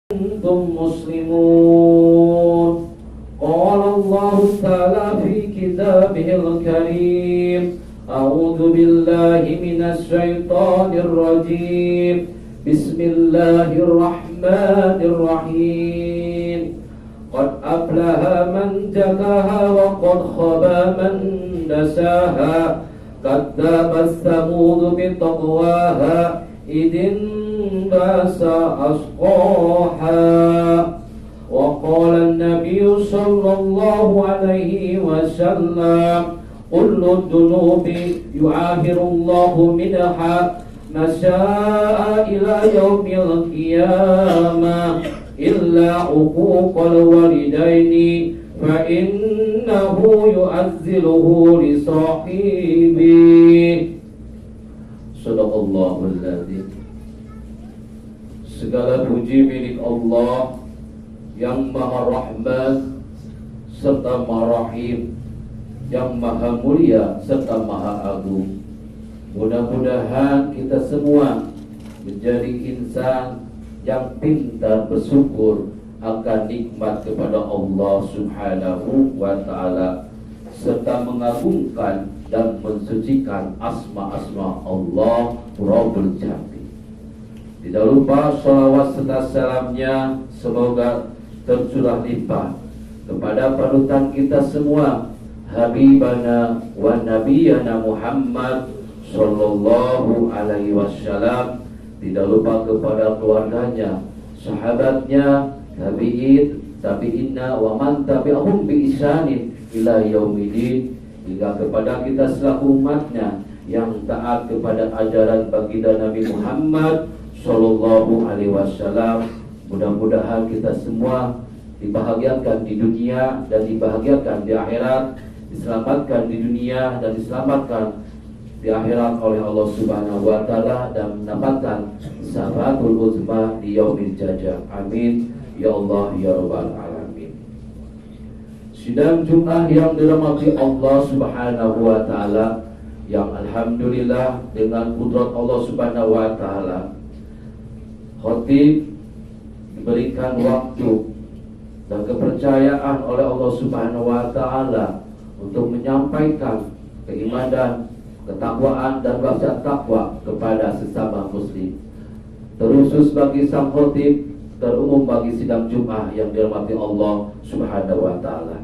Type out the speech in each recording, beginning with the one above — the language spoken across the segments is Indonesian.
أنتم مسلمون. قال الله تعالى في كتابه الكريم: أعوذ بالله من الشيطان الرجيم. بسم الله الرحمن الرحيم. قد أفلح من زكاها وقد خاب من دساها. كذبت ثمود بطغواها إذ انبعث أشقاها. وقال النبي صلى الله عليه وسلم: كل الذنوب يعاهر الله منها ما شاء إلى يوم القيامة إلا عقوق الوالدين فإنه يعزله لصاحبه. Sadaqallahul adzim. Segala puji milik Allah yang Maha Rahman serta Maha Rahim, yang Maha Mulia serta Maha Agung. Mudah-mudahan kita semua menjadi insan yang pintar bersyukur akan nikmat kepada Allah Subhanahu wa Ta'ala, serta mengagungkan dan mensucikan asma-asma Allah Rabbul Jami. Tidak lupa salawat serta salamnya semoga tercurah limpah kepada panutan kita semua, Habibana wa Nabiyana Muhammad sallallahu alaihi wasallam. Tidak lupa kepada keluarganya, sahabatnya, tabi'in, tabi'inna wa man tabi'ahum bi ihsanin ila yaumidin, hingga kepada kita selaku umatnya yang taat kepada ajaran baginda Nabi Muhammad sallallahu alaihi wasallam. Mudah-mudahan kita semua dibahagiakan di dunia dan dibahagiakan di akhirat, diselamatkan di dunia dan diselamatkan di akhirat oleh Allah Subhanahu wa Ta'ala, dan mendapatkan syafatul uzma di yaumil jazaa. Amin ya Allah ya rabbal alamin. Sidang Jumat yang dirahmati Allah Subhanahu wa Ta'ala, yang alhamdulillah dengan kudrat Allah Subhanahu wa Ta'ala, khatib diberikan waktu dan kepercayaan oleh Allah Subhanahu wa Ta'ala untuk menyampaikan keimanan, ketakwaan dan wasiat takwa kepada sesama muslim. Terusus bagi sang khatib, terumum bagi sidang Jumat yang dirahmati Allah Subhanahu wa Ta'ala.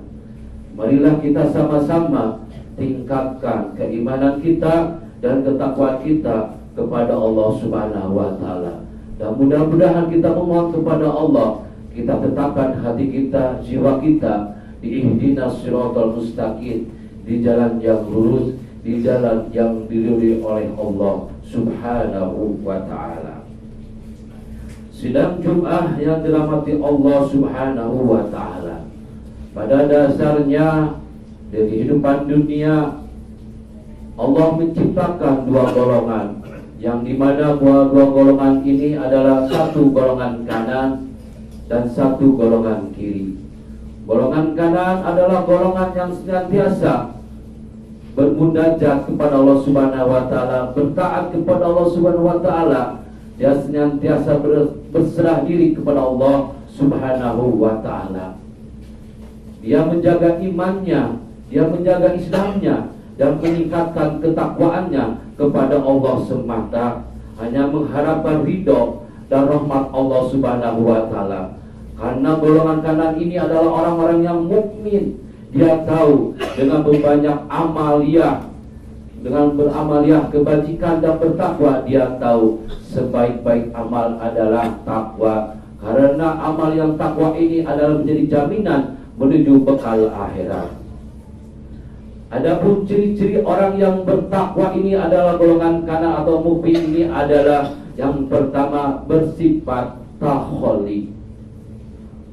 Marilah kita sama-sama tingkatkan keimanan kita dan ketakwaan kita kepada Allah Subhanahu wa Ta'ala. Dan mudah-mudahan kita memohon kepada Allah, kita tetapkan hati kita, jiwa kita di ihdinas siratal mustaqim, di jalan yang lurus, di jalan yang diridhoi oleh Allah Subhanahu wa Ta'ala. Sidang Jumat yang dirahmati Allah Subhanahu wa Ta'ala, pada dasarnya di kehidupan dunia Allah menciptakan dua golongan, yang dimana dua golongan ini adalah satu golongan kanan dan satu golongan kiri. Golongan kanan adalah golongan yang senantiasa bermunajat kepada Allah Subhanahu wa Ta'ala, bertaat kepada Allah Subhanahu wa Ta'ala. Dia senantiasa berserah diri kepada Allah Subhanahu wa Ta'ala. Dia menjaga imannya, dia menjaga Islamnya, dan meningkatkan ketakwaannya kepada Allah semata, hanya mengharapkan ridho dan rahmat Allah Subhanahu wa Ta'ala. Karena golongan kanan ini adalah orang-orang yang mukmin. Dia tahu dengan berbanyak amaliyah, dengan beramaliyah kebajikan dan bertakwa, dia tahu sebaik-baik amal adalah takwa. Karena amal yang takwa ini adalah menjadi jaminan menuju bekal akhirat. Adapun ciri-ciri orang yang bertakwa ini adalah golongan kanan atau mukmin ini adalah, yang pertama, bersifat takholi.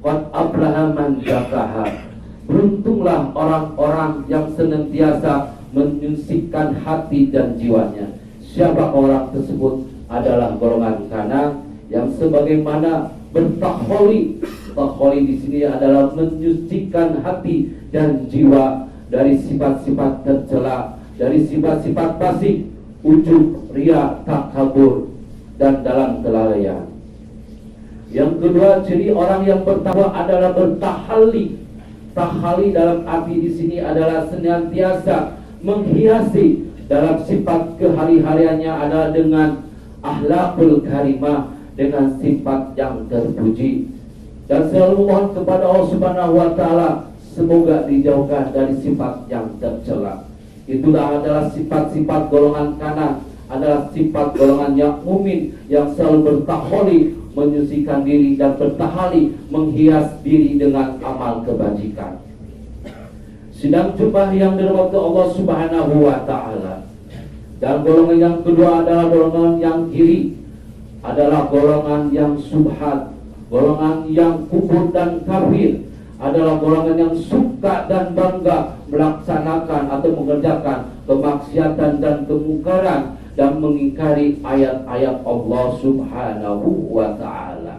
Qad aflaha man zakaha. Beruntunglah orang-orang yang senantiasa menyucikan hati dan jiwanya. Siapa orang tersebut? Adalah golongan kanan yang sebagaimana bertakholi. Takholi di sini adalah menyucikan hati dan jiwa dari sifat-sifat tercela, dari sifat-sifat fasik, ujub, riya, takabur, dan dalam kelalaian. Yang kedua, ciri orang yang bertakwa adalah bertahalli. Tahalli dalam arti di sini adalah senantiasa menghiasi dalam sifat kehari-hariannya adalah dengan akhlakul karimah, dengan sifat yang terpuji, dan selalu mohon kepada Allah Subhanahu wa taala semoga dijauhkan dari sifat yang tercela. Itulah adalah sifat-sifat golongan kanan, adalah sifat golongan yang mukmin yang selalu bertahalli, menyucikan diri dan bertahalli, menghias diri dengan amal kebajikan. Sidang jumlah yang dirahmati Allah Subhanahu wa taala. Dan golongan yang kedua adalah golongan yang kiri, adalah golongan yang subhat, golongan yang kufur dan kafir, adalah golongan yang suka dan bangga melaksanakan atau mengerjakan kemaksiatan dan kemungkaran dan mengingkari ayat-ayat Allah Subhanahu wa ta'ala.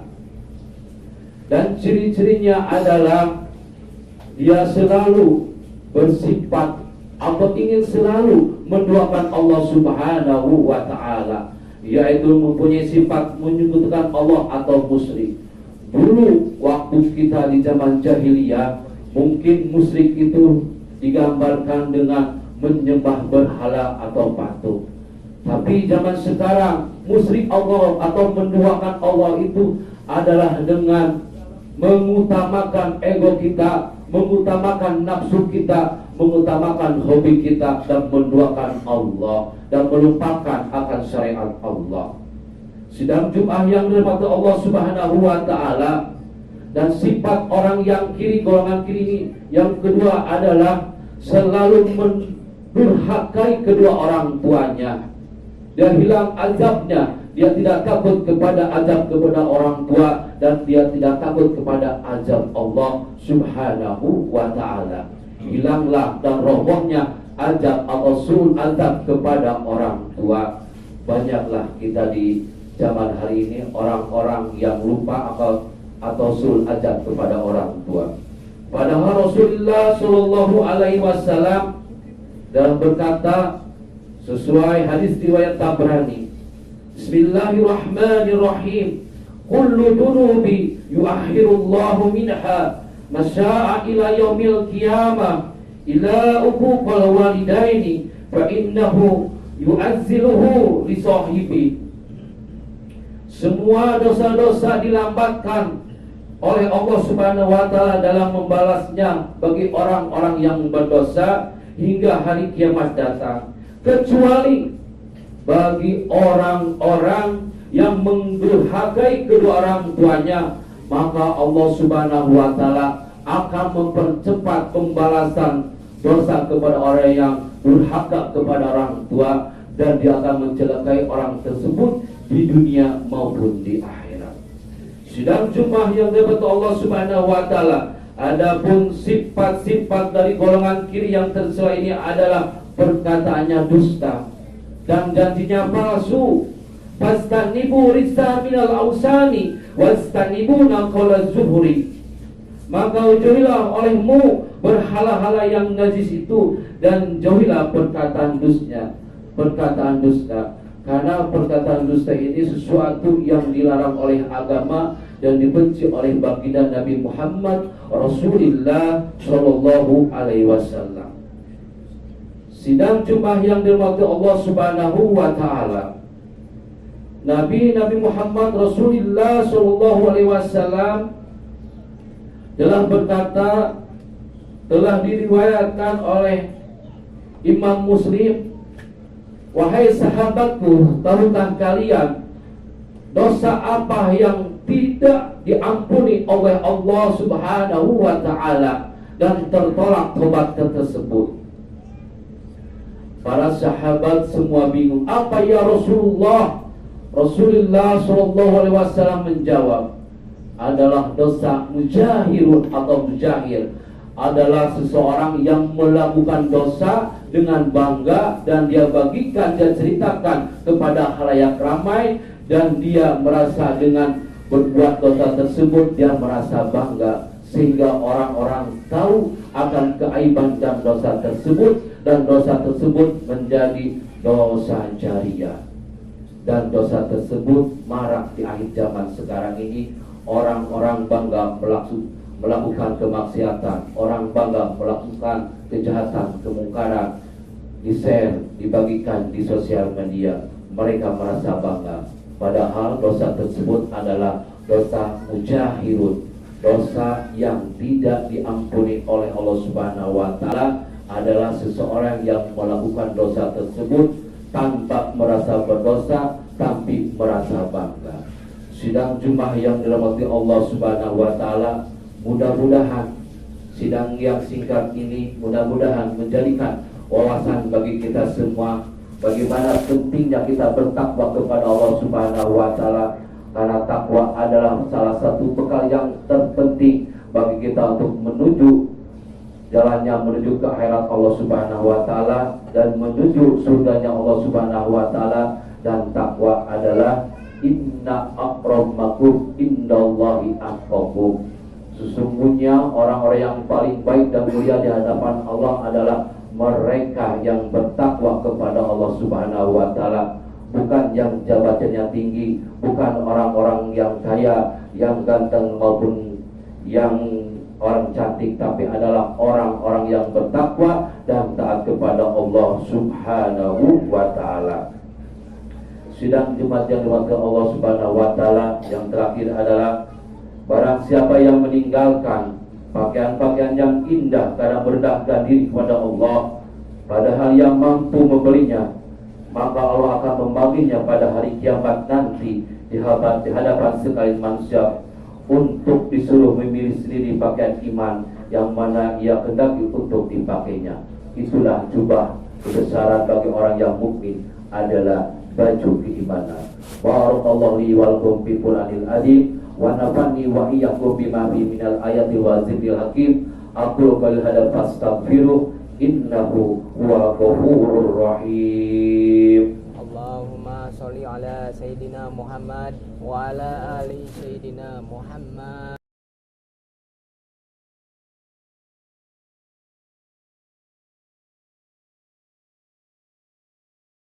Dan ciri-cirinya adalah dia selalu bersifat atau ingin selalu mendoakan Allah Subhanahu wa ta'ala, yaitu mempunyai sifat menyebutkan Allah atau musyrik. Dulu waktu kita di zaman jahiliyah, mungkin musyrik itu digambarkan dengan menyembah berhala atau patung. Tapi zaman sekarang musyrik Allah atau menduakan Allah itu adalah dengan mengutamakan ego kita, mengutamakan nafsu kita, mengutamakan hobi kita, dan menduakan Allah dan melupakan akan syariat Allah. Sidang Jumat yang dirahmati Allah Subhanahu wa ta'ala. Dan sifat orang yang kiri, golongan kiri ini yang kedua adalah selalu mendurhakai kedua orang tuanya. Dia hilang azabnya, dia tidak takut kepada azab kepada orang tua, dan dia tidak takut kepada azab Allah Subhanahu wa ta'ala. Hilanglah dan robohnya azab atau sul azab kepada orang tua. Banyaklah kita di zaman hari ini orang-orang yang lupa atau sul azab kepada orang tua. Padahal Rasulullah Shallallahu Alaihi Wasallam dalam berkata sesuai hadis riwayat Tabrani, Bismillahirrahmanirrahim, kullu dunubi yuakhirullahu minha masya'a ila yaumil qiyamah ila uquqal walidaini fa innahu yu'azziluhu li sahibi. Semua dosa-dosa dilambatkan oleh Allah Subhanahu wa ta'ala dalam membalasnya bagi orang-orang yang berdosa hingga hari kiamat datang, kecuali bagi orang-orang yang mendurhakai kedua orang tuanya, maka Allah Subhanahu wa ta'ala akan mempercepat pembalasan dosa kepada orang yang durhaka kepada orang tua, dan dia akan mencelakai orang tersebut di dunia maupun di akhirat. Sidang Jumat yang dirahmati Allah Subhanahu wa ta'ala, adapun sifat-sifat dari golongan kiri yang tercela ini adalah perkataannya dusta dan janjinya palsu. Fastanibu risa minal ausani wastanibuna qala zuhri. Maka jauhilah olehmu berhala-hala yang najis itu, dan jauhilah perkataan dusta. Karena perkataan dusta ini sesuatu yang dilarang oleh agama dan dibenci oleh baginda Nabi Muhammad Rasulullah Shallallahu Alaihi Wasallam. Sidang Jumat yang dirahmati Allah Subhanahu wa ta'ala, Nabi Muhammad Rasulullah Shallallahu Alaihi Wasallam telah berkata, telah diriwayatkan oleh Imam Muslim, wahai sahabatku, tahukah kalian dosa apa yang tidak diampuni oleh Allah Subhanahu wa ta'ala dan tertolak tobat tersebut? Para sahabat semua bingung. Apa ya Rasulullah? Rasulullah Shallallahu Alaihi Wasallam menjawab, adalah dosa mujahirun atau mujahir, adalah seseorang yang melakukan dosa dengan bangga dan dia bagikan dan ceritakan kepada khalayak ramai, dan dia merasa dengan berbuat dosa tersebut dia merasa bangga, sehingga orang-orang tahu akan keaiban dan dosa tersebut, dan dosa tersebut menjadi dosa jariyah. Dan dosa tersebut marak di akhir zaman sekarang ini Orang-orang bangga melakukan kemaksiatan, orang bangga melakukan kejahatan, kemungkaran, di-share, dibagikan di sosial media. Mereka merasa bangga. Padahal dosa tersebut adalah dosa mujahirun, dosa yang tidak diampuni oleh Allah Subhanahu wa taala. Adalah seseorang yang melakukan dosa tersebut tanpa merasa berdosa, tapi merasa bangga. Sidang Jumat yang dirahmati Allah Subhanahu wa taala, mudah-mudahan sidang yang singkat ini mudah-mudahan menjadikan wawasan bagi kita semua bagaimana pentingnya kita bertakwa kepada Allah Subhanahu wa taala, karena takwa adalah salah satu bekal yang terpenting bagi kita untuk menuju jalannya menuju ke akhirat Allah Subhanahu wa taala dan menuju surganya Allah Subhanahu wa taala. Dan takwa adalah inna akramakum indallahi atqakum. Sesungguhnya orang-orang yang paling baik dan mulia di hadapan Allah adalah mereka yang bertakwa kepada Allah Subhanahu wa taala. Bukan yang jabatannya tinggi, bukan orang-orang yang kaya, yang ganteng maupun yang orang cantik, tapi adalah orang-orang yang bertakwa dan taat kepada Allah Subhanahu wa taala. Sidang Jumat yang dirahmati Allah Subhanahu wa taala, yang terakhir adalah barang siapa yang meninggalkan pakaian-pakaian yang indah karena merendahkan diri kepada Allah, padahal yang mampu membelinya, maka Allah akan membaginya pada hari kiamat nanti di hadapan sekalian manusia, untuk disuruh memilih sendiri pakaian iman yang mana ia kendaki untuk dipakainya. Itulah jubah kebesaran bagi orang yang mukmin, adalah baju keimanan. Barakallahu li wa lakum fil Qur'anil azim wa nafa'ni wa iyyakum bima fihi minal ayati wa zikril hakim. Aqulu qawli hadza fastaghfiruh innahu huwal ghafurur rahim. Allahumma sholli ala Sayyidina Muhammad wa ala ali Sayyidina Muhammad.